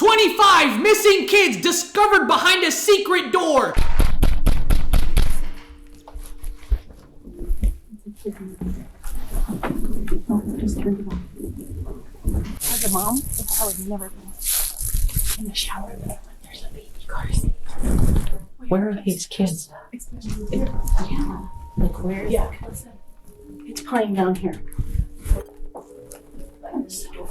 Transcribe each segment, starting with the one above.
25 missing kids discovered behind a secret door. As a mom, I would never be in the shower when there's a baby car seat. Where are these kids? Yeah. Like where? Yeah. It's playing down here.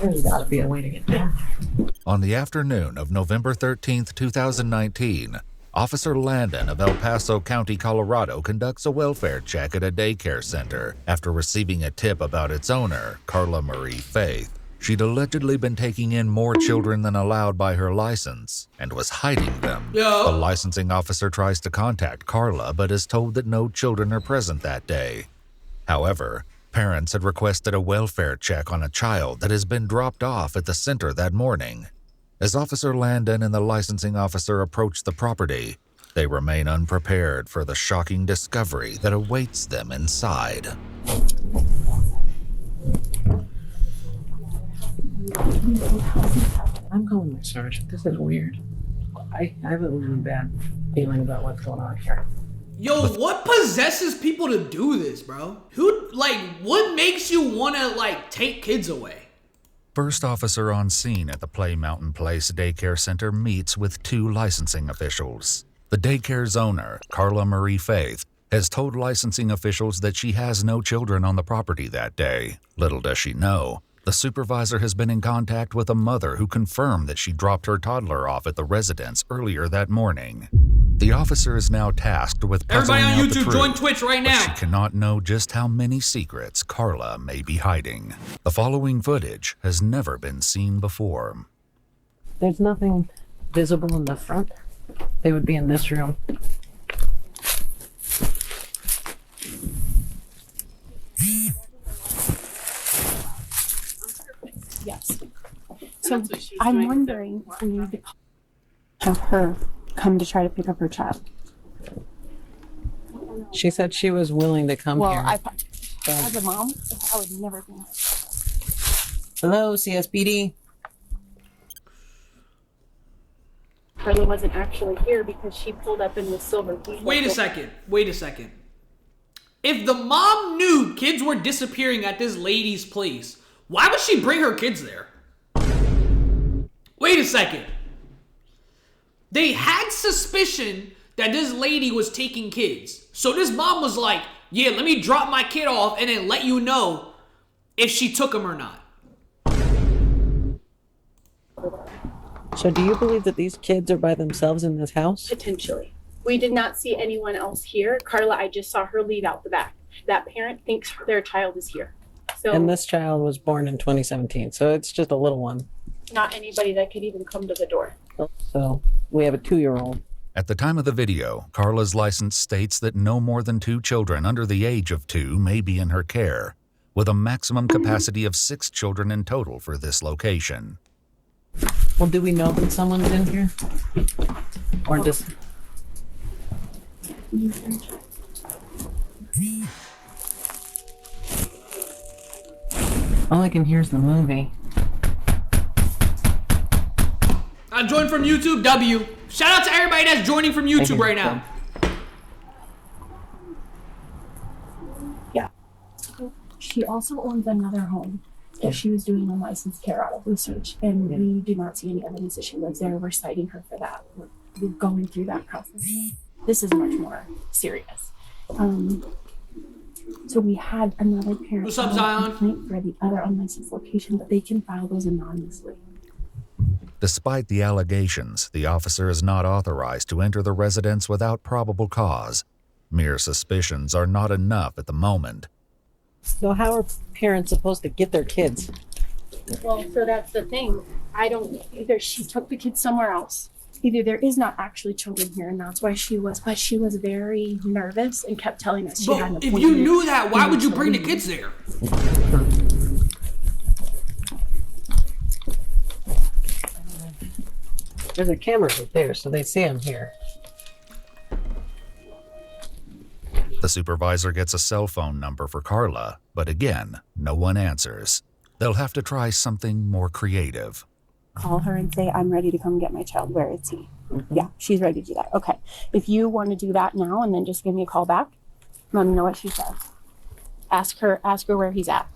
There's gotta be a way to get down there. On the afternoon of November 13th, 2019, Officer Landon of El Paso County, Colorado, conducts a welfare check at a daycare center after receiving a tip about its owner, Carla Marie Faith. She'd allegedly been taking in more children than allowed by her license and was hiding them. Yo. The licensing officer tries to contact Carla but is told that no children are present that day. However, parents had requested a welfare check on a child that has been dropped off at the center that morning. As Officer Landon and the licensing officer approach the property, they remain unprepared for the shocking discovery that awaits them inside. I'm calling my sergeant. This is weird. I have a really bad feeling about what's going on here. Yo, what possesses people to do this, bro? What makes you wanna, take kids away? First officer on scene at the Play Mountain Place Daycare Center meets with two licensing officials. The daycare's owner, Carla Marie Faith, has told licensing officials that she has no children on the property that day. Little does she know, the supervisor has been in contact with a mother who confirmed that she dropped her toddler off at the residence earlier that morning. The officer is now tasked with puzzling Everybody on out the YouTube, truth, join Twitch right but now. she cannot know just how many secrets Carla may be hiding. The following footage has never been seen before. There's nothing visible in the front. They would be in this room. Yes. So I'm wondering if we need to have her come to try to pick up her child. She said she was willing to come here. As a mom, I would never be. Hello, CSPD. Carla wasn't actually here because she pulled up in the silver vehicle. Wait a second. If the mom knew kids were disappearing at this lady's place, why would she bring her kids there? Wait a second. They had suspicion that this lady was taking kids. So this mom was like, yeah, let me drop my kid off and then let you know if she took him or not. So do you believe that these kids are by themselves in this house? Potentially. We did not see anyone else here. Carla, I just saw her leave out the back. That parent thinks their child is here. So And this child was born in 2017, so it's just a little one. not anybody that could even come to the door. So we have a 2-year-old. At the time of the video, Carla's license states that no more than 2 children under the age of 2 may be in her care, with a maximum capacity of 6 children in total for this location. Well, do we know that someone's in here? Or just... All I can hear is the movie. I joined from YouTube, W. Shout out to everybody that's joining from YouTube right now. Yeah. She also owns another home that she was doing unlicensed care out of research, and we do not see any evidence that she lives there. We're citing her for that. We're going through that process. This is much more serious. So we had another parent What's up, file a Zion? complaint for the other unlicensed location, but they can file those anonymously. Despite the allegations, the officer is not authorized to enter the residence without probable cause. Mere suspicions are not enough at the moment. So how are parents supposed to get their kids? Well, so that's the thing. Either she took the kids somewhere else. Either there is not actually children here, and that's why she was very nervous and kept telling us she had an But if appointment. you knew that, why would you bring the kids there? There's a camera right there, so they see I'm here. The supervisor gets a cell phone number for Carla, but again, no one answers. They'll have to try something more creative. call her and say, I'm ready to come get my child. Where is he? Yeah, she's ready to do that. Okay. If you want to do that now and then just give me a call back, let me know what she says. Ask her where he's at.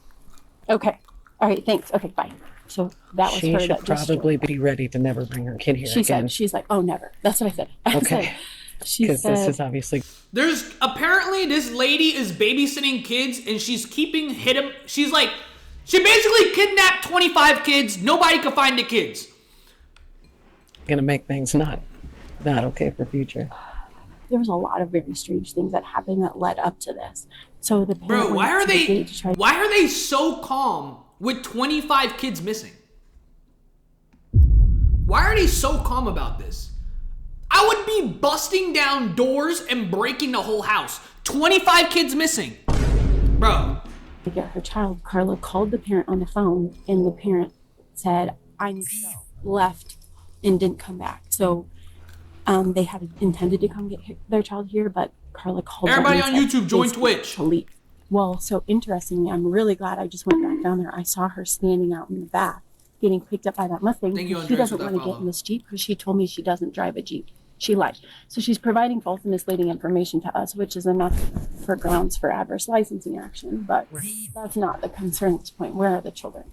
Okay. All right, thanks. Okay, bye. So that was She her should that just probably be ready to never bring her kid here she again. said, she's like, oh, never. That's what I said. I Okay. said, she Because said, this is obviously There's apparently this lady is babysitting kids and she's keeping him. She's like, she basically kidnapped 25 kids. Nobody could find the kids. gonna make things not okay for future. there was a lot of very strange things that happened that led up to this. So the parent Bro, went why up are to the they gate to try why are they so calm with 25 kids missing? Why are they so calm about this? I would be busting down doors and breaking the whole house. 25 kids missing. Bro. to get her child. Carla called the parent on the phone, and the parent said, I need to go. Left and didn't come back. So they had intended to come get their child here, but Carla called them Everybody and on said, YouTube, join "Please Twitch." to leave." Well, so interestingly, I'm really glad I just went back down there. I saw her standing out in the back, getting picked up by that Mustang. Thank you, She Andres, doesn't for that want to get follow. in this Jeep because she told me she doesn't drive a Jeep. She lied. So she's providing false and misleading information to us, which is enough for grounds for adverse licensing action. But that's not the concern at this point. Where are the children?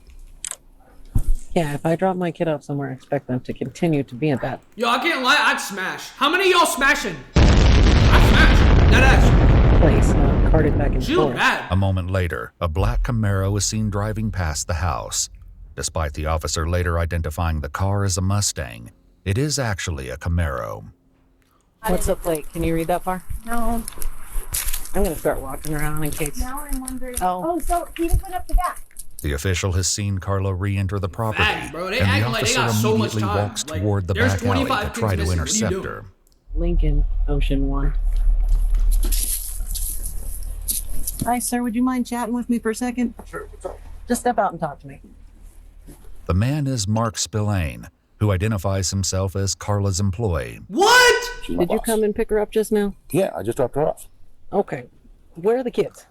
Yeah, if I drop my kid off somewhere, I expect them to continue to be at that Yo, I can't lie, I'd smash. How many of y'all smashing? I'd smash. That ass. place, not carted back and She look forth. mad. A moment later, a black Camaro is seen driving past the house. Despite the officer later identifying the car as a Mustang, it is actually a Camaro. What's the plate? Can you read that far? No. I'm gonna start walking around in case. Now I'm wondering. Oh. So he just went up the back. The official has seen Carla re-enter the property, Facts, bro. They and the acting like they officer got so much immediately time. walks Like, toward the there's back alley 25 to try kids to missing. What are you intercept doing? her. Lincoln Ocean 1. Hi, sir. Would you mind chatting with me for a second? Sure. Just step out and talk to me. The man is Mark Spillane, who identifies himself as Carla's employee. What? She's my Did you boss. come and pick her up just now? Yeah, I just dropped her off. Okay. Where are the kids?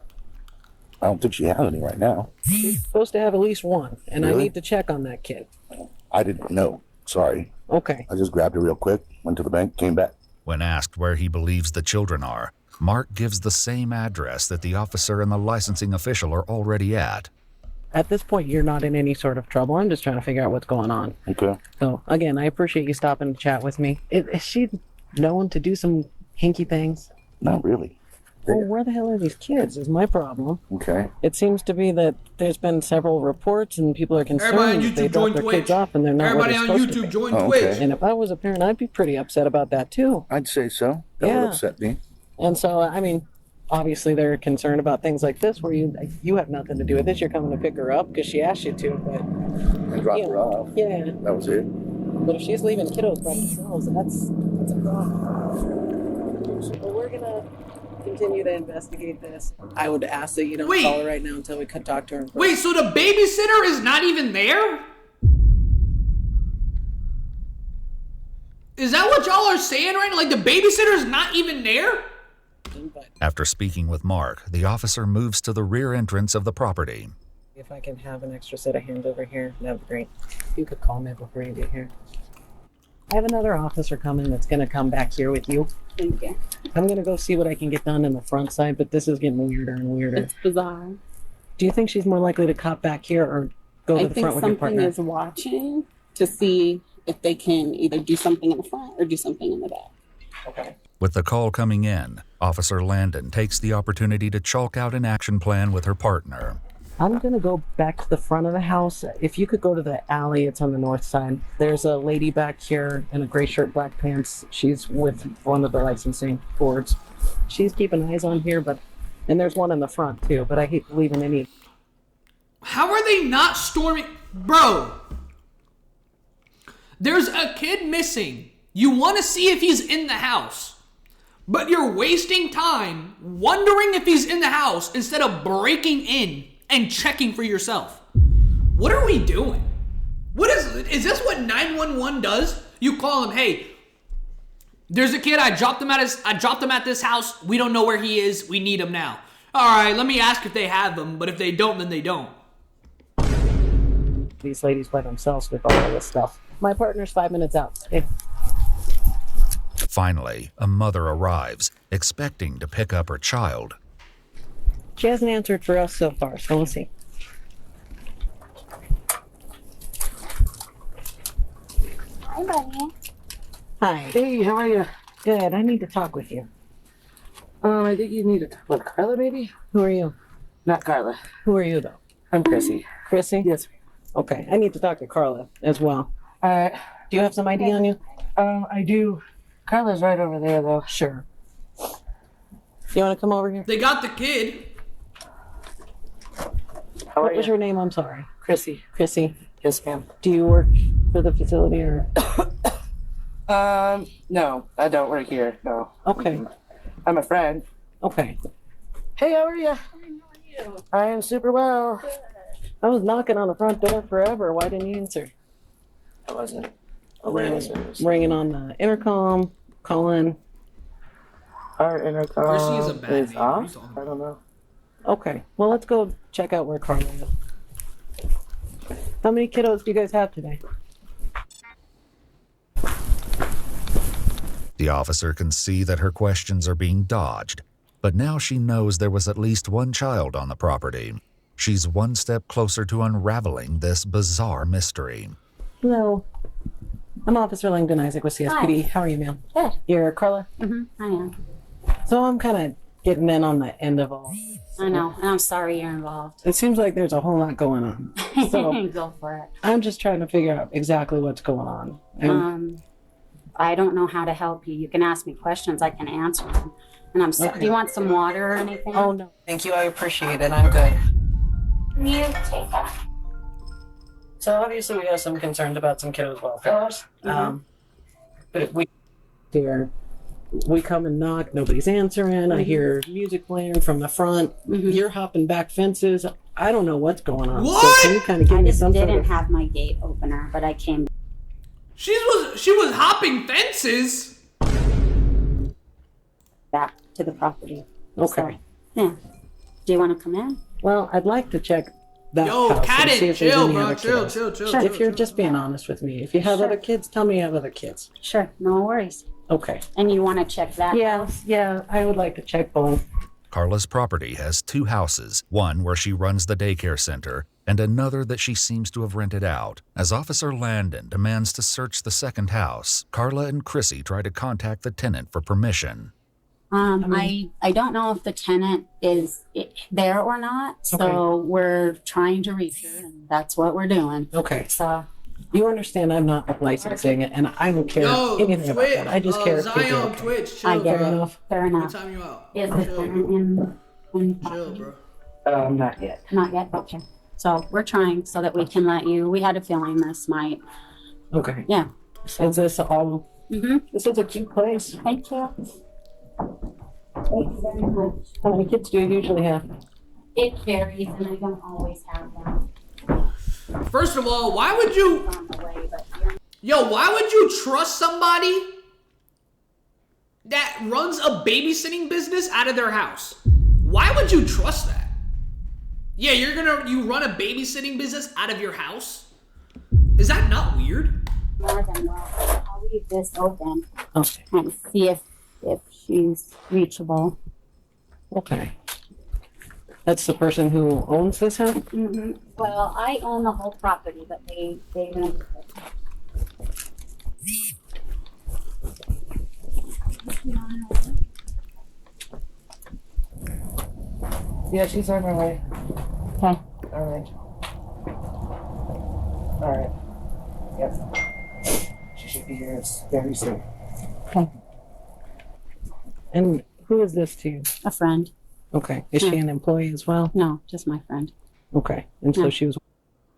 I don't think she has any right now. She's supposed to have at least one, and I Really? need to check on that kid. I didn't know. Sorry. Okay. I just grabbed her real quick, went to the bank, came back. When asked where he believes the children are, Mark gives the same address that the officer and the licensing official are already at. At this point, you're not in any sort of trouble. I'm just trying to figure out what's going on. Okay. So, again, I appreciate you stopping to chat with me. Is she known to do some hinky things? Not really. Well, where the hell are these kids is my problem. Okay. It seems to be that there's been several reports and people are concerned Everybody on that they YouTube, drop join their Twitch. kids off and they're not Everybody where on they're supposed to YouTube, be. join Oh, Twitch. okay. And if I was a parent, I'd be pretty upset about that too. I'd say so. That Yeah. would upset me. And so, I mean, obviously they're concerned about things like this where you have nothing to do with this. You're coming to pick her up because she asked you to, but I dropped Yeah. her off. yeah. That was it. But if she's leaving kiddos by themselves, that's a problem. So we're gonna continue to investigate this. I would ask that you don't Wait. call her right now until we could talk to her. Wait, so the babysitter is not even there? Is that what y'all are saying right now? Like the babysitter is not even there? But After speaking with Mark, the officer moves to the rear entrance of the property. if I can have an extra set of hands over here, that'd be great. You could call me before you get here. I have another officer coming that's gonna come back here with you. Thank you. I'm gonna go see what I can get done in the front side, but this is getting weirder and weirder. It's bizarre. Do you think she's more likely to cop back here or go to I the think front with your something partner? is watching to see if they can either do something in the front or do something in the back. Okay. With the call coming in, Officer Landon takes the opportunity to chalk out an action plan with her partner. I'm gonna go back to the front of the house. If you could go to the alley, it's on the north side. There's a lady back here in a gray shirt, black pants. She's with one of the licensing boards. She's keeping eyes on here, and there's one in the front too, but I hate leaving any. How are they not storming? Bro, there's a kid missing. You want to see if he's in the house, but you're wasting time wondering if he's in the house instead of breaking in and checking for yourself. What are we doing? What is this what 911 does? You call him, hey, there's a kid, I dropped him at this house. We don't know where he is. We need him now. All right, let me ask if they have him, but if they don't, then they don't. These ladies by themselves with all of this stuff. My partner's 5 minutes out. Okay. Finally, a mother arrives, expecting to pick up her child. She hasn't answered for us so far, so we'll see. Hi, buddy. Hi. Hey, how are you? Good. I need to talk with you. I think you need to talk with Carla, maybe? Who are you? Not Carla. Who are you, though? I'm Chrissy. Chrissy? Yes. Okay. I need to talk to Carla as well. Alright. Do you have some ID on you? I do. Carla's right over there, though. Sure. You want to come over here? They got the kid. How are What was you? your name? I'm sorry. Chrissy. Chrissy. Yes, ma'am. Do you work for the facility or? No, I don't work here. No. Okay. I'm a friend. Okay. Hey, how are you? I am super well. I was knocking on the front door forever. Why didn't you answer? I wasn't. Ringing on the intercom, calling. Our intercom Chrissy is a bad name. What are you off? talking I about? don't know. Okay. Well, let's go check out where Carla is. How many kiddos do you guys have today? The officer can see that her questions are being dodged, but now she knows there was at least one child on the property. She's one step closer to unraveling this bizarre mystery. Hello. I'm Officer Langdon Isaac with CSPD. How are you, ma'am? Good. You're Carla? I am. So I'm kind of getting in on the end of all. I know. And I'm sorry you're involved. It seems like there's a whole lot going on. So Go for it. I'm just trying to figure out exactly what's going on. And I don't know how to help you. You can ask me questions. I can answer them. And I'm sorry. Okay. Do you want some water or anything? oh, no. Thank you. I appreciate it. I'm good. You take that. So obviously we have some concerns about some kiddos' welfare. But if we come and knock, nobody's answering. I hear music playing from the front. You're hopping back fences. I don't know what's going on. What? So can you kind of give I me just some sort didn't of... have my gate opener, but I came She was hopping fences. back to the property. Okay. So, yeah. Do you want to come in? Well, I'd like to check that Yo, house and see Cadden, if there's chill, any bro. other Chill, kiddos. chill, chill. Sure. If chill, you're chill. just being honest with me. If you have Sure. other kids, tell me you have other kids. Sure. No worries. Okay. And you want to check that? Yeah, I would like to check both. Carla's property has two houses, one where she runs the daycare center and another that she seems to have rented out. As Officer Landon demands to search the second house, Carla and Chrissy try to contact the tenant for permission. I don't know if the tenant is there or not, so we're trying to reach her, and that's what we're doing. Okay. So You understand I'm not licensing it, and I don't care Yo, anything about Twitch. that. I just care if kids are Zion, okay. Twitch. Chill, I get bro. it. enough. Fair Let me enough. time you out. Is the Chill, tenant in chill, bro. Not yet. Not yet. Okay. So we're trying so that we can let you. We had a feeling this might. Okay. Yeah. So. Is this all? Mm-hmm. This is a cute place. Thank you. Thank you very much. How many kids do you usually have? It varies, and I don't always have them First of all, why would you, on the way, but why would you trust somebody that runs a babysitting business out of their house? Why would you trust that? Yeah, you run a babysitting business out of your house? Is that not weird? more than welcome. I'll leave this open Okay. and see if she's reachable. Okay. That's the person who owns this house? Mm-hmm. Well, I own the whole property, but they rent it. Yeah, she's on her way. Okay. Alright. Alright. Yep. She should be here very soon. Okay. And who is this to you? A friend. Okay. Is she an employee as well? No, just my friend. Okay. And so Yeah. she was,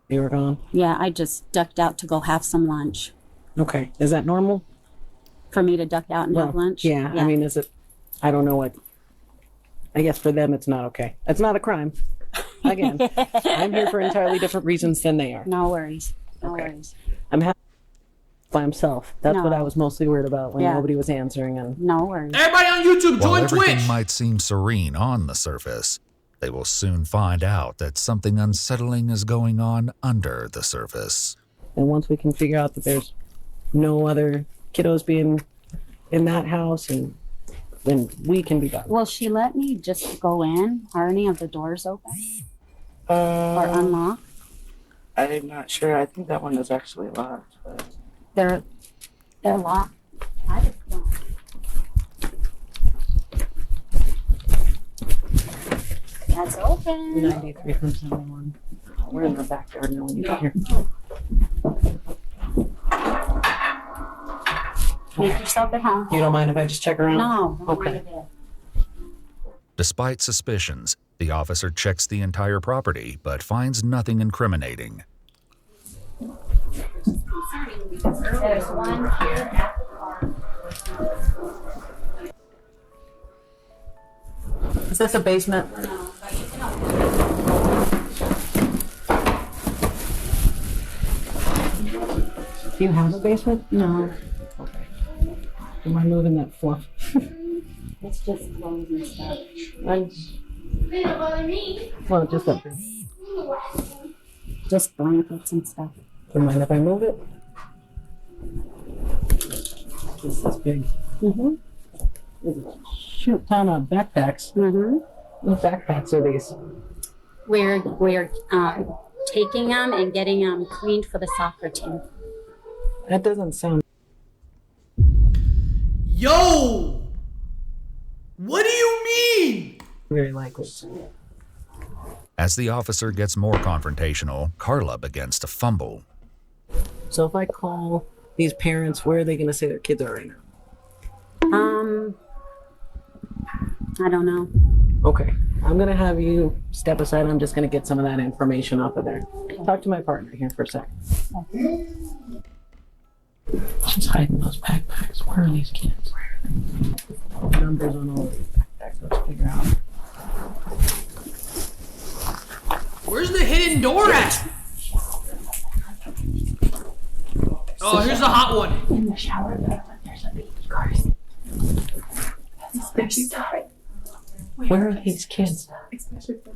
you were gone? Yeah, I just ducked out to go have some lunch. Okay. Is that normal? For me to duck out and have lunch? Yeah. I mean, is it, I don't know what, I guess for them it's not okay. It's not a crime. Again, I'm here for entirely different reasons than they are. No worries. No Okay. worries. I'm happy by himself. That's what No. I was mostly worried about when Yeah. nobody was answering. And No worries. Everybody on YouTube, While join everything Twitch. might seem serene on the surface, they will soon find out that something unsettling is going on under the surface. And once we can figure out that there's no other kiddos being in that house, and then we can be done. Will she let me just go in? Are any of the doors open or unlocked? I'm not sure. I think that one is actually locked. But... They're locked. I just don't. That's open. 93 from 71. We're in the backyard now when you get here. Make yourself at home. You don't mind if I just check around? No. Okay. Despite suspicions, the officer checks the entire property but finds nothing incriminating. There's one here at the car. Is this a basement? No, but you can open it. Do you have a basement? No, Okay. Am I moving that fluff? it's just clothes and stuff. Well, just up there. Just blankets and stuff. Do you mind if I move it? This is big. Mm-hmm. Shoot ton of backpacks. Mm-hmm. What backpacks are these? We're taking them and getting them cleaned for the soccer team. That doesn't sound. Yo! What do you mean? Very likely. As the officer gets more confrontational, Carla begins to fumble. So if I call these parents, where are they going to say their kids are right now? I don't know. Okay. I'm going to have you step aside. I'm just going to get some of that information off of there. Talk to my partner here for a second. She's hiding those backpacks. Where are these kids? Numbers on all these backpacks. Let's figure out. Where's the hidden door at? Oh, here's the hot one. In the shower, there's a baby car seat. There's stuff. Where are these kids?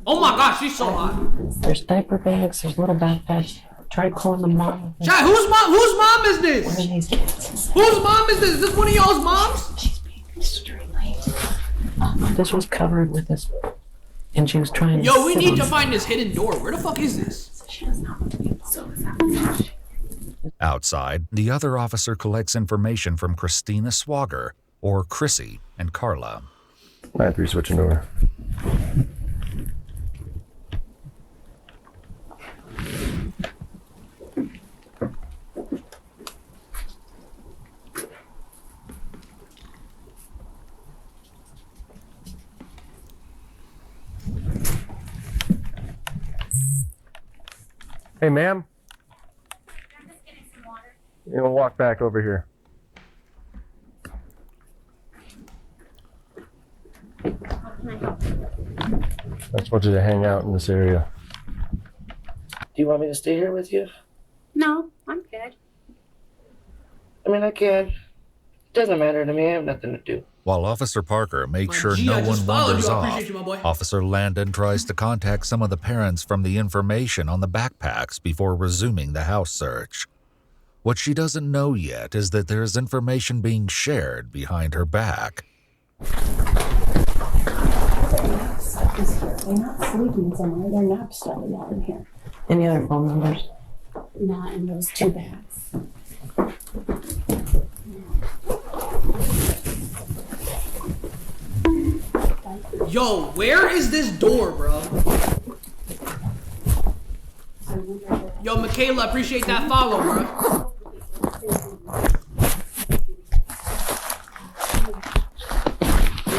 Oh my gosh, she's so hot. There's diaper bags. There's little backpacks. Try calling the mom. Chad, whose mom is Where are this? these kids? Whose mom is this? Is this one of y'all's moms? She's being extremely. This was covered with this, and she was trying to. Yo, we sit need on to it. find this hidden door. Where the fuck is this? She does not want to be so is that. Outside, the other officer collects information from Christina Swager, or Chrissy, and Carla. 9-3 switching door. Hey, ma'am. I'm just getting some water. We'll walk back over here. I just want you to hang out in this area. Do you want me to stay here with you? No, I'm good. I mean, I can. It doesn't matter to me. I have nothing to do. While Officer Parker makes My sure G, no I one just followed wanders you. I off, appreciate you, my boy. Officer Landon tries to contact some of the parents from the information on the backpacks before resuming the house search. What she doesn't know yet is that there is information being shared behind her back. They're not sleeping somewhere. They're nap study out in here. Any other phone numbers? Not in those two bags. Yo, where is this door, bro? Yo, Michaela, appreciate that follow, bro.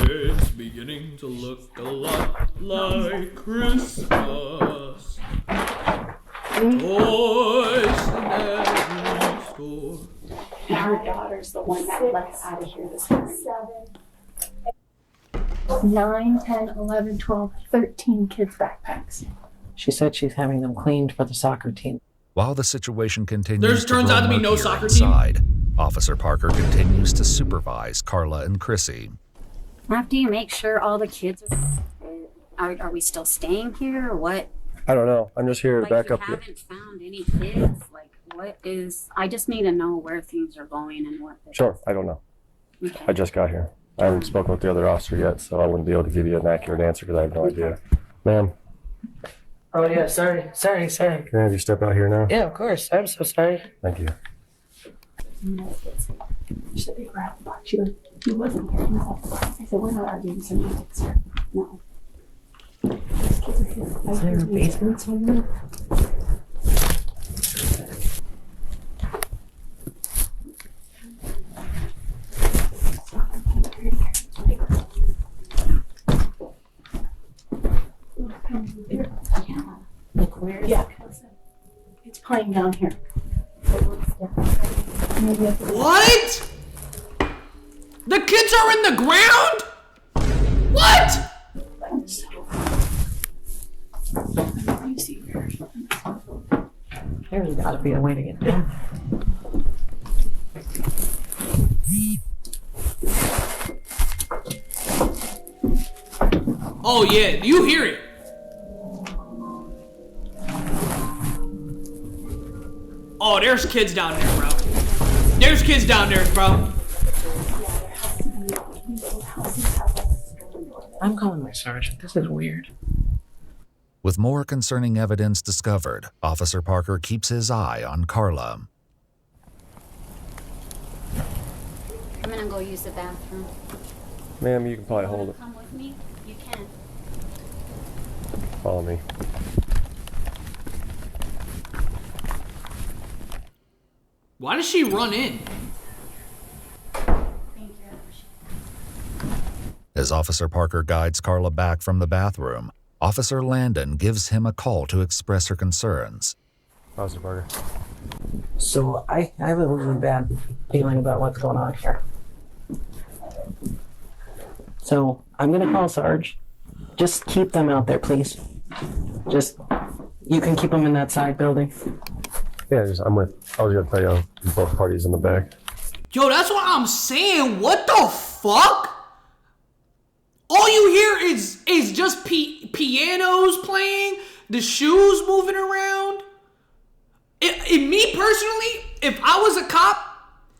It's beginning to look a lot like Christmas. Toys in every store. And her daughter's the one that left out of here this morning. 9, 10, 11, 12, 13 kids' backpacks. She said she's having them cleaned for the soccer team. While the situation continues There to turns grow out to be no murkier soccer team. inside, Officer Parker continues to supervise Carla and Chrissy. After you make sure all the kids are we still staying here or what? I don't know. I'm just here to Like back you up. haven't found any kids? Like What is, I just need to know where things are going and what. Sure, I don't know. Okay. I just got here. I haven't spoken with the other officer yet, so I wouldn't be able to give you an accurate answer because I have no idea. Ma'am, Oh yeah, sorry. can I have you step out here now? Yeah, of course. I'm so sorry. Thank you. Should they grab the box? She goes, he wasn't here. He was at the box. I said, we're not arguing, so you take sir. No. These kids are here. Is there a basement somewhere? Yeah. Like where? Yeah. It's playing down here. What? The kids are in the ground? What? You see her. There's gotta be a way to get down. Oh yeah, you hear it. Oh, there's kids down there, bro. There's kids down there, bro. I'm calling my sergeant. This is weird. With more concerning evidence discovered, Officer Parker keeps his eye on Carla. I'm gonna go use the bathroom. Ma'am, you can probably hold it. Come with me? You can. Follow me. Why does she run in? As Officer Parker guides Carla back from the bathroom, Officer Landon gives him a call to express her concerns. Officer Parker. So I have a really bad feeling about what's going on here. So I'm gonna call Sarge. Just keep them out there, please. Just, you can keep them in that side building. Yeah, I was gonna tell you both parties in the back. Yo, that's what I'm saying. What the fuck? All you hear is just pianos playing, the shoes moving around. Me personally, if I was a cop,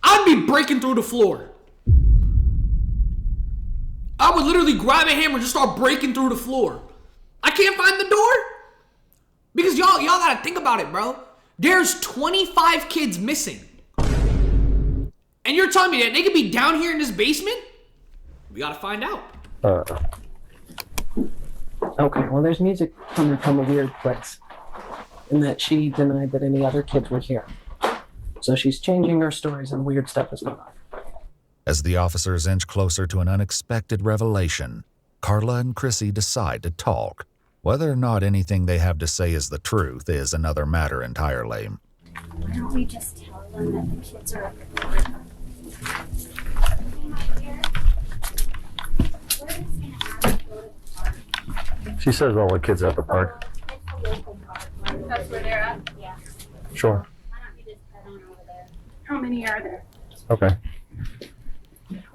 I'd be breaking through the floor. I would literally grab a hammer and just start breaking through the floor. I can't find the door. Because y'all gotta think about it, bro. There's 25 kids missing. And you're telling me that they could be down here in this basement? We gotta find out. Okay, well there's music coming from a weird place. And that she denied that any other kids were here. So she's changing her stories and weird stuff is going on. As the officers inch closer to an unexpected revelation, Carla and Chrissy decide to talk. Whether or not anything they have to say is the truth is another matter entirely. Why don't we just tell them that the kids are at the park? She says all the kids are at the park. That's where they're at? Yeah. Sure. Why don't you just head on over there? How many are there? Okay.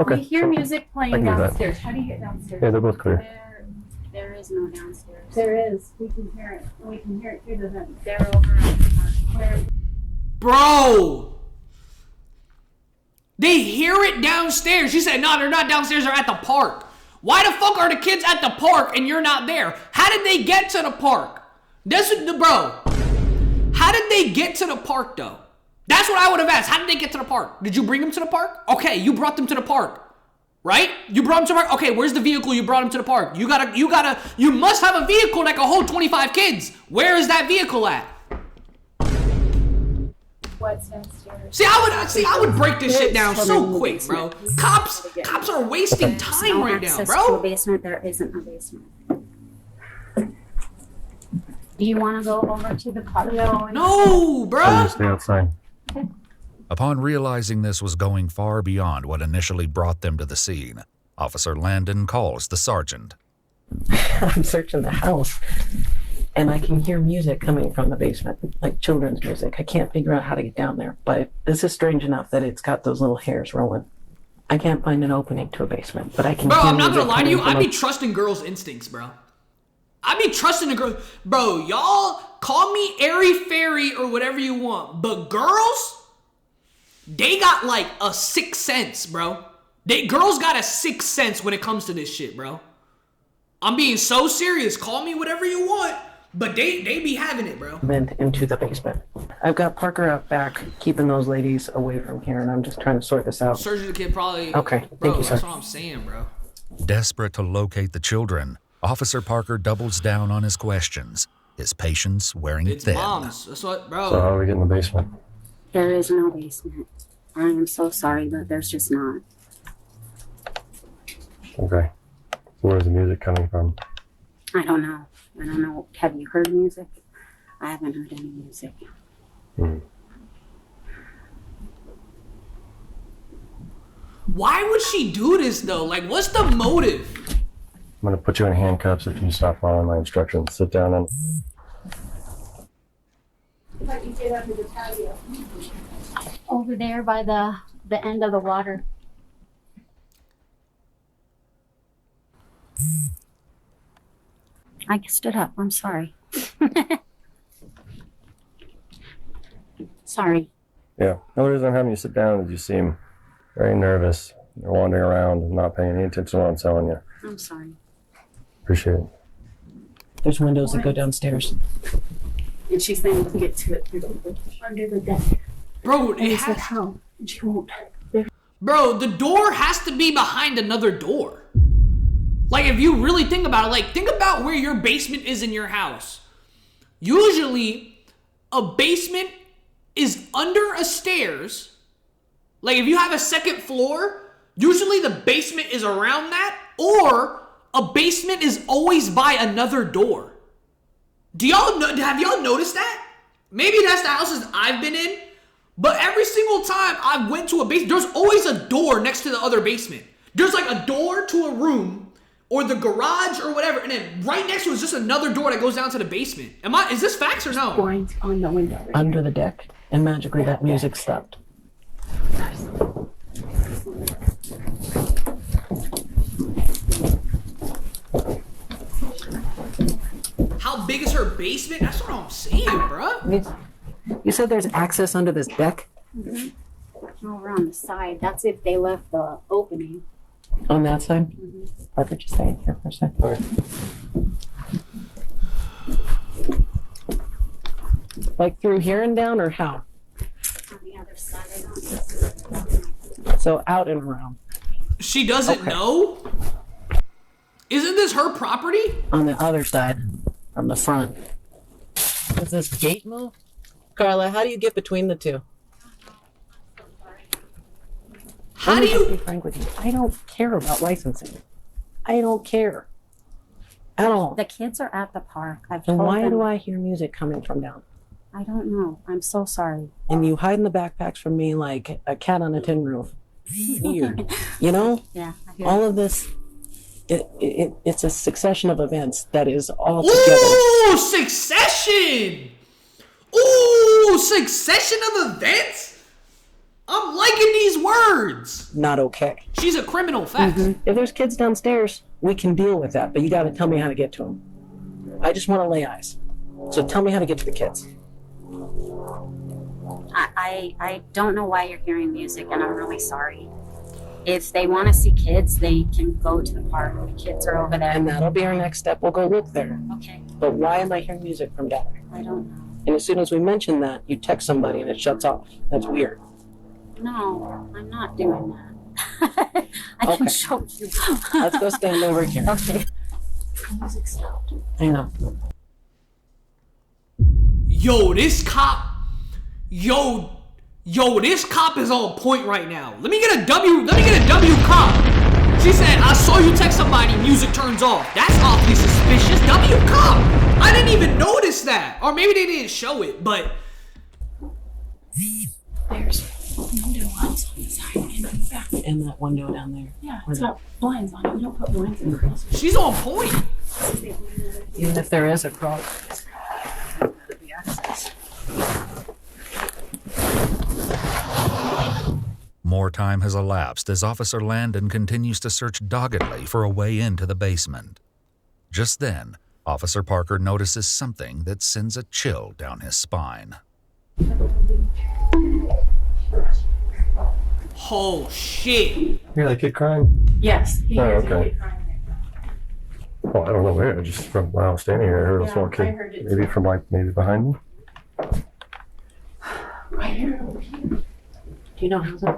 Okay. We hear music I playing can do that. downstairs. How do you get downstairs? Yeah, they're both clear. There is no downstairs. There is. We can hear it. We can hear it through the vent. They're over at the park. Where? Bro! They hear it downstairs. She said, no, they're not downstairs, they're at the park. Why the fuck are the kids at the park and you're not there? How did they get to the park? Bro, how did they get to the park though? That's what I would have asked. How did they get to the park? Did you bring them to the park? Okay, you brought them to the park. Right? You brought them to the park? Okay, where's the vehicle you brought them to the park? You must have a vehicle that can hold 25 kids. Where is that vehicle at? What's downstairs? See, I would break this shit down so quick, bro. Cops are wasting time right now, Access to a bro. basement. There isn't a basement. Do you want to go over to the park? No, I'm bro. gonna stay outside. Upon realizing this was going far beyond what initially brought them to the scene, Officer Landon calls the sergeant. I'm searching the house and I can hear music coming from the basement, like children's music. I can't figure out how to get down there, but this is strange enough that it's got those little hairs rolling. I can't find an opening to a basement, but I can Bro, hear I'm not music gonna lie to you. coming I'd from be trusting girls' instincts, bro. I be trusting the girl. Bro, y'all call me airy fairy or whatever you want. But girls, they got like a sixth sense, bro. Girls got a sixth sense when it comes to this shit, bro. I'm being so serious. Call me whatever you want. But they be having it, bro. Went into the basement. I've got Parker out back, keeping those ladies away from here, and I'm just trying to sort this out. Search the kid probably. Okay, thank you, sir. That's what I'm saying, bro. Desperate to locate the children, Officer Parker doubles down on his questions, his patience wearing It's thin. moms. That's what, bro. So how do we get in the basement? There is no basement. I am so sorry, but there's just not. Okay. So where's the music coming from? I don't know. Have you heard music? I haven't heard any music. Why would she do this though? Like, what's the motive? I'm gonna put you in handcuffs if you stop following my instructions. Sit down and Over there by the end of the water. I stood up. I'm sorry. Sorry. yeah. The only reason I'm having you sit down is you seem very nervous. You're wandering around and not paying any attention to what I'm telling you. I'm sorry. Appreciate it. There's windows that go downstairs. And she's saying to get to it through the under the deck. Bro, And I said, how? And she won't. Bro, the door has to be behind another door. Like, if you really think about it, like, think about where your basement is in your house. Usually, a basement is under a stairs. Like, if you have a second floor, usually the basement is around that, or a basement is always by another door. Have y'all noticed that? Maybe that's the houses I've been in, but every single time I went to a basement, there's always a door next to the other basement. There's like a door to a room or the garage or whatever, and then right next to it is just another door that goes down to the basement. Is this facts or no? Blinds on the window. Under the deck, and magically that music stopped. How big is her basement? That's what I'm saying, bruh. You said there's access under this deck? Over on the side. That's if they left the opening. On that side? Parker, just stay here for a second. Okay. Like through here and down, or how? On the other side. So out and around. She doesn't know? Isn't this her property? On the other side, from the front. Does this gate move? Carla, how do you get between the two? How Let do me just you... be frank with you. I don't care about licensing. I don't care. At all. The kids are at the park. I've Then told why them. do I hear music coming from down? I don't know. I'm so sorry. And you hide in the backpacks from me like a cat on a tin roof. Weird. You know? Yeah. I hear All of this, it's a succession of events that is all together. Ooh, succession! Ooh, succession of events? I'm liking these words. Not okay. She's a criminal, facts. If there's kids downstairs, we can deal with that, but you gotta tell me how to get to them. I just want to lay eyes. So tell me how to get to the kids. I don't know why you're hearing music, and I'm really sorry. If they want to see kids, they can go to the park. The kids are over there. And that'll be our next step. We'll go look there. Okay. But why am I hearing music from down there? I don't know. And as soon as we mention that, you text somebody and it shuts off. That's weird. No, I'm not doing that. I can Okay. show you. Let's go stand over here. Okay. Music stopped. I know. Yo, this cop... Yo, this cop is on point right now. Let me get a W cop. She said, I saw you text somebody, music turns off. That's awfully suspicious. W cop. I didn't even notice that. Or maybe they didn't show it, but... There's window lines on the side and in the back. And that window down there. Yeah, it's got blinds on it. You don't put blinds in the She's on point. Even if there is a crawl. More time has elapsed as Officer Landon continues to search doggedly for a way into the basement. Just then, Officer Parker notices something that sends a chill down his spine. Oh shit. Hear that kid crying? Yes. Oh, okay. Well, I don't know where. Just from when I was standing here, I heard a small kid. Maybe from maybe behind me. Right here. Do you know how's it?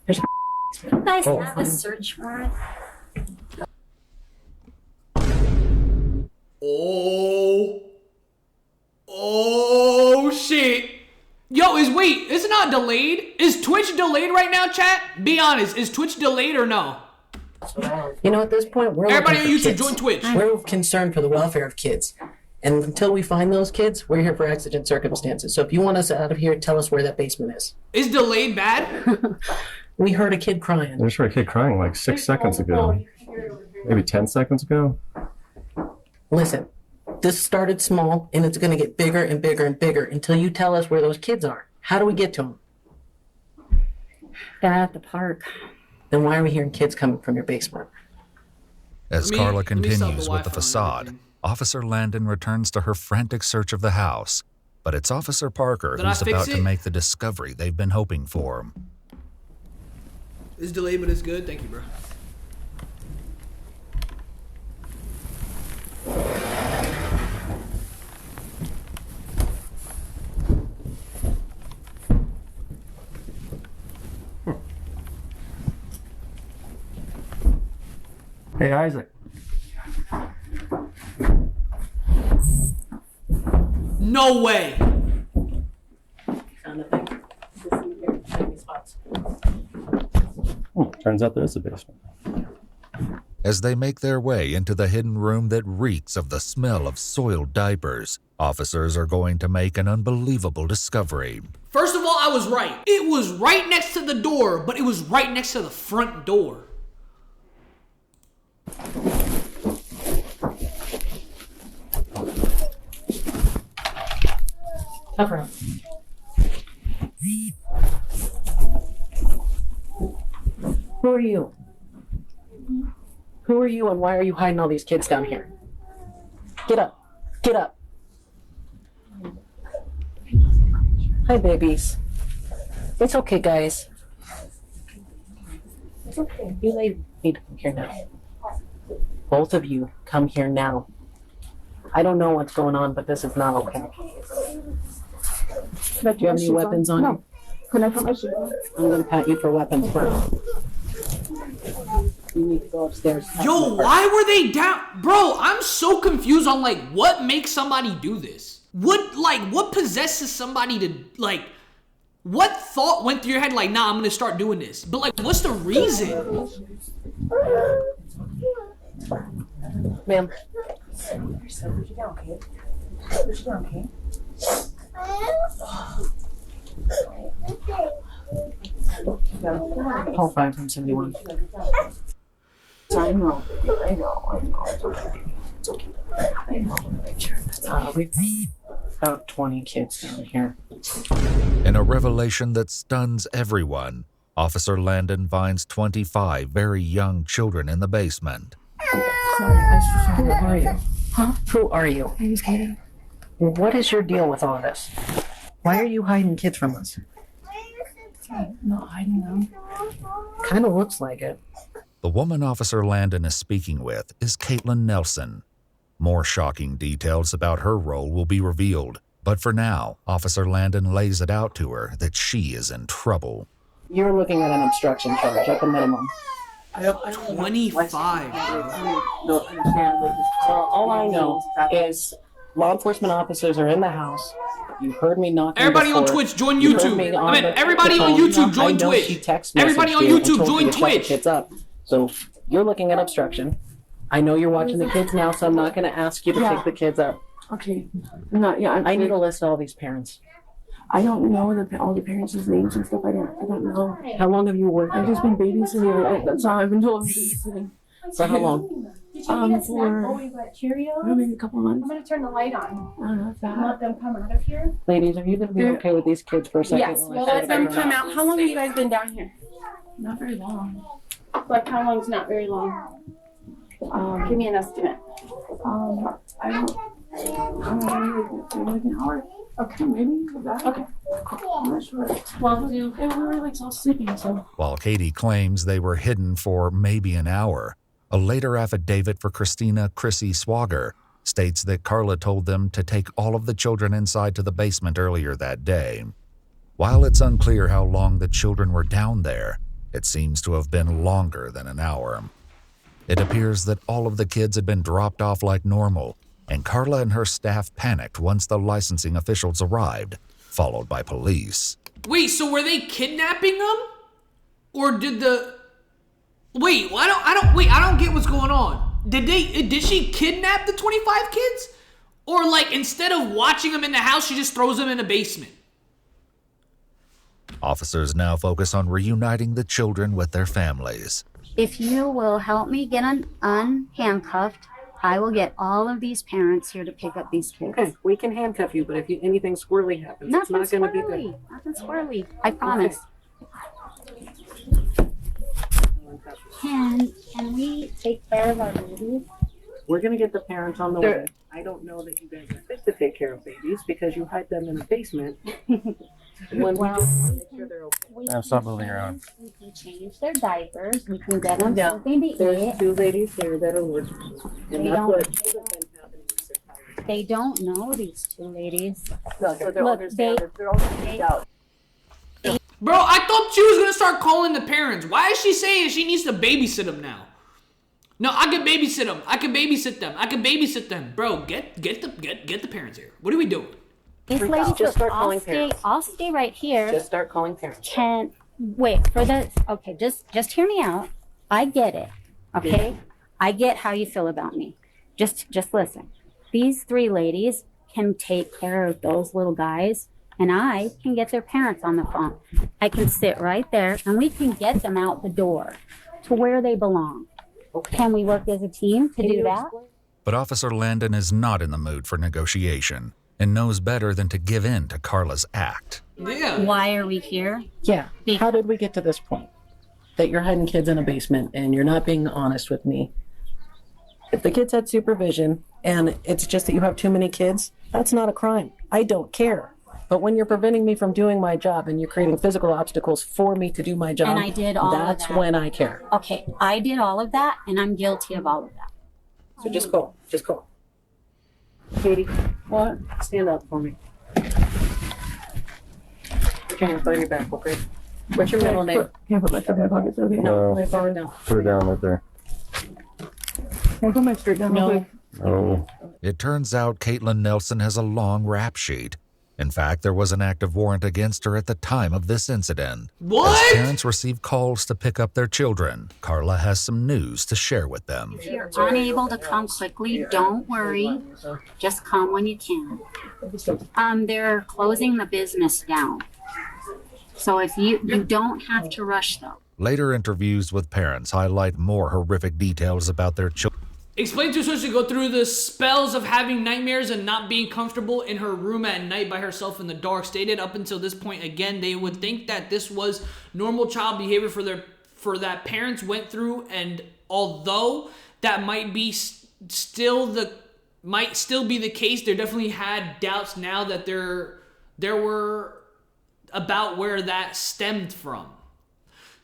There's You guys have a search warrant? Oh shit. Yo, is it not delayed? Is Twitch delayed right now, chat? Be honest, is Twitch delayed or no? You know, at this point, we're Everybody on looking for YouTube, kids. join Twitch. We're concerned for the welfare of kids. And until we find those kids, we're here for exigent circumstances. So if you want us out of here, tell us where that basement is. Is delayed bad? We heard a kid crying. I just heard a kid crying like 6 seconds ago. Maybe 10 seconds ago. Listen, this started small, and it's going to get bigger and bigger and bigger until you tell us where those kids are. How do we get to them? They're at the park. Then why are we hearing kids coming from your basement? As Let me Carla sub the continues with Wi-Fi the and facade, everything. Officer Landon returns to her frantic search of the house. But it's Officer Parker Did I who's fix about it? to make the discovery they've been hoping for. It's delayed, but it's good. Thank you, bro. Hey, Isaac. No way. Found a thing. Hiding spots. Turns out there's a basement. As they make their way into the hidden room that reeks of the smell of soiled diapers, officers are going to make an unbelievable discovery. First of all, I was right. It was right next to the door, but it was right next to the front door. Cover up. Who are you? Who are you and why are you hiding all these kids down here? Get up. Get up. Hi, babies. It's okay, guys. It's okay. You ladies need to come here now. Both of you, come here now. I don't know what's going on, but this is not okay. Do you have any weapons on you? Can I put my shoes on? I'm gonna pat you for weapons first. You need to go upstairs. Yo, why were they down? Bro, I'm so confused on like what makes somebody do this. What possesses somebody to like what thought went through your head like, nah, I'm gonna start doing this. But like what's the reason? Ma'am. Call 571. I know. We've about 20 kids down here. In a revelation that stuns everyone, Officer Landon finds 25 very young children in the basement. Who are you? Huh? Who are you? I was kidding. What is your deal with all this? Why are you hiding kids from us? I'm not hiding them. Kind of looks like it. The woman Officer Landon is speaking with is Caitlin Nelson. More shocking details about her role will be revealed, but for now, Officer Landon lays it out to her that she is in trouble. You're looking at an obstruction charge at the minimum. 25, bro. Don't understand. All I know is law enforcement officers are in the house. You heard me knocking. Everybody on before. Twitch, join You heard YouTube. me I mean, the everybody on phone. YouTube, join I know Twitch. she text Everybody messaged on you and YouTube, told you join to shut the Twitch. kids up. So you're looking at obstruction. I know you're watching the kids now, so I'm not going to ask you to Yeah. take the kids up. Okay. No, yeah, I need a list of all these parents. I don't know all the parents' names and stuff. I don't know. How long have you worked? I've just been babysitting. That's all I've been told. I've been babysitting. For how long? For maybe a couple of months. I'm gonna turn the light on. I don't know if that. Let them come out of here. Ladies, are you going to be okay with these kids for a second? Yes, while I we'll set let up them your come room? out. How long have you guys been down here? Not very long. Like how long's not very long? Give me an estimate. I don't like an hour. Okay, maybe. Okay. Cool. I'm not sure. Well, we were like all sleeping, so. While Katie claims they were hidden for maybe an hour, a later affidavit for Christina Chrissy Swager states that Carla told them to take all of the children inside to the basement earlier that day. While it's unclear how long the children were down there, it seems to have been longer than an hour. It appears that all of the kids had been dropped off like normal, and Carla and her staff panicked once the licensing officials arrived, followed by police. Wait, so were they kidnapping them? Or did the... Wait, I don't get what's going on. Did she kidnap the 25 kids? Or like instead of watching them in the house, she just throws them in the basement? Officers now focus on reuniting the children with their families. If you will help me get unhandcuffed, I will get all of these parents here to pick up these kids. Okay, we can handcuff you, but if anything squirrely happens, Nothing it's not going to be squirrely. good. Nothing squirrely. I promise. Can we take care of our babies? We're going to get the parents on the way. I don't know that you guys are fit to take care of babies because you hide them in a basement. When we just make sure they're okay. Stop moving around. We can change their diapers. We can get them Yeah. something to There's eat. 2 ladies here that are allergic. And They that's don't- what should have been happening with their tires. They don't know these 2 ladies. No, so they're Look, understand. they- They're all freaked out. Bro, I thought she was gonna start calling the parents. Why is she saying she needs to babysit them now? No, I can babysit them. I can babysit them. I can babysit them. Bro, get the parents here. What are we doing? These Freak ladies, out. Just start I'll calling stay. parents. I'll stay right here. Just start calling parents. Can wait for the. Okay, just hear me out. I get it. Okay, I get how you feel about me. Just listen. These 3 ladies can take care of those little guys, and I can get their parents on the phone. I can sit right there, and we can get them out the door to where they belong. Can we work as a team to do that? But Officer Landon is not in the mood for negotiation and knows better than to give in to Carla's act. Yeah. Why are we here? Yeah. How did we get to this point? That you're hiding kids in a basement and you're not being honest with me. If the kids had supervision and it's just that you have too many kids, that's not a crime. I don't care. But when you're preventing me from doing my job and you're creating physical obstacles for me to do my job, And I did all of that's that. when I care. Okay, I did all of that, and I'm guilty of all of that. So just call. Just call. Katie, what? Stand up for me. Put your hands behind your back, okay? What's your middle name? Can't put my stuff in my pockets, okay? No, No. lay forward down. Put it down right there. Can I put my skirt down? real No. quick? Oh, It turns out Caitlin Nelson has a long rap sheet. In fact, there was an active warrant against her at the time of this incident. What? As parents receive calls to pick up their children, Carla has some news to share with them. If you're unable to come quickly, don't worry. Just come when you can. They're closing the business down. So if you don't have to rush though. Later interviews with parents highlight more horrific details about their children. Explain to us as she go through the spells of having nightmares and not being comfortable in her room at night by herself in the dark. Stated up until this point, again, they would think that this was normal child behavior for that parents went through, and although that might still be the case, there definitely had doubts now that there were about where that stemmed from.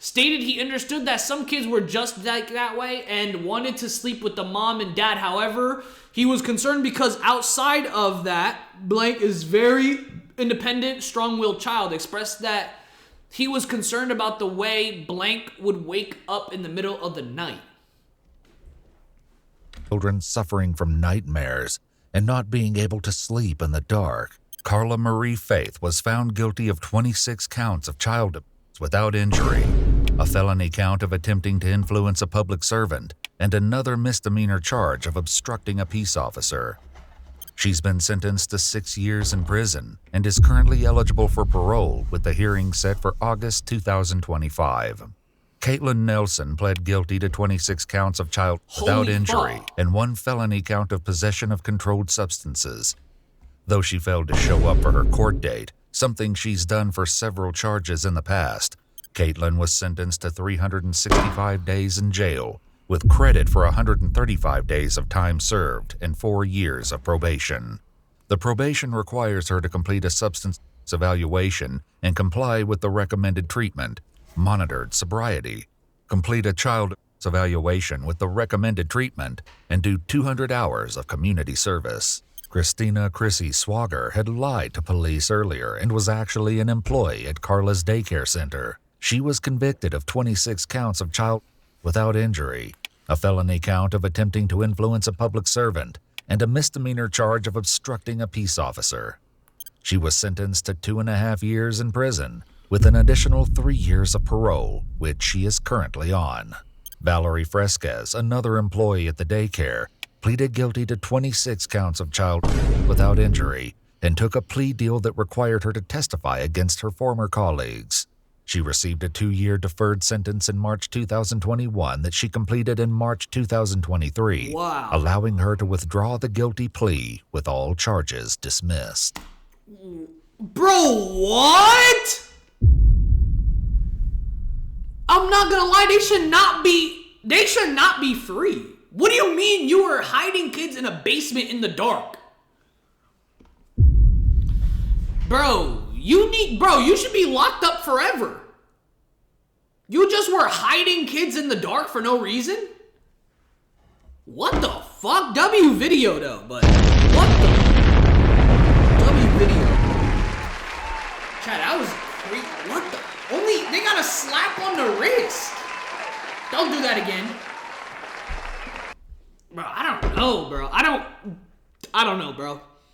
Stated he understood that some kids were just like that way and wanted to sleep with the mom and dad. However, he was concerned because outside of that, blank is very independent, strong-willed child. Expressed that he was concerned about the way blank would wake up in the middle of the night. Children suffering from nightmares and not being able to sleep in the dark. Carla Marie Faith was found guilty of 26 counts of child abuse without injury, a felony count of attempting to influence a public servant, and another misdemeanor charge of obstructing a peace officer. She's been sentenced to 6 years in prison and is currently eligible for parole, with the hearing set for August 2025. Caitlin Nelson pled guilty to 26 counts of child without Holy injury fuck. and 1 felony count of possession of controlled substances. Though she failed to show up for her court date, something she's done for several charges in the past, Caitlin was sentenced to 365 days in jail, with credit for 135 days of time served and 4 years of probation. The probation requires her to complete a substance evaluation and comply with the recommended treatment, monitored sobriety, complete a child evaluation with the recommended treatment, and do 200 hours of community service. Christina Chrissy Swager had lied to police earlier and was actually an employee at Carla's daycare center. She was convicted of 26 counts of child without injury, a felony count of attempting to influence a public servant, and a misdemeanor charge of obstructing a peace officer. She was sentenced to 2.5 years in prison, with an additional 3 years of parole, which she is currently on. Valerie Fresquez, another employee at the daycare, pleaded guilty to 26 counts of child without injury and took a plea deal that required her to testify against her former colleagues. She received a 2-year deferred sentence in March 2021 that she completed in March 2023, Wow. allowing her to withdraw the guilty plea with all charges dismissed. Bro, what? I'm not gonna lie, they should not be free. What do you mean you were hiding kids in a basement in the dark? Bro, you should be locked up forever. You just were hiding kids in the dark for no reason? What the fuck? W video though, but what the W video? Chad, that was crazy. What the? They got a slap on the wrist. Don't do that again. Bro, I don't know, bro. I don't know, bro.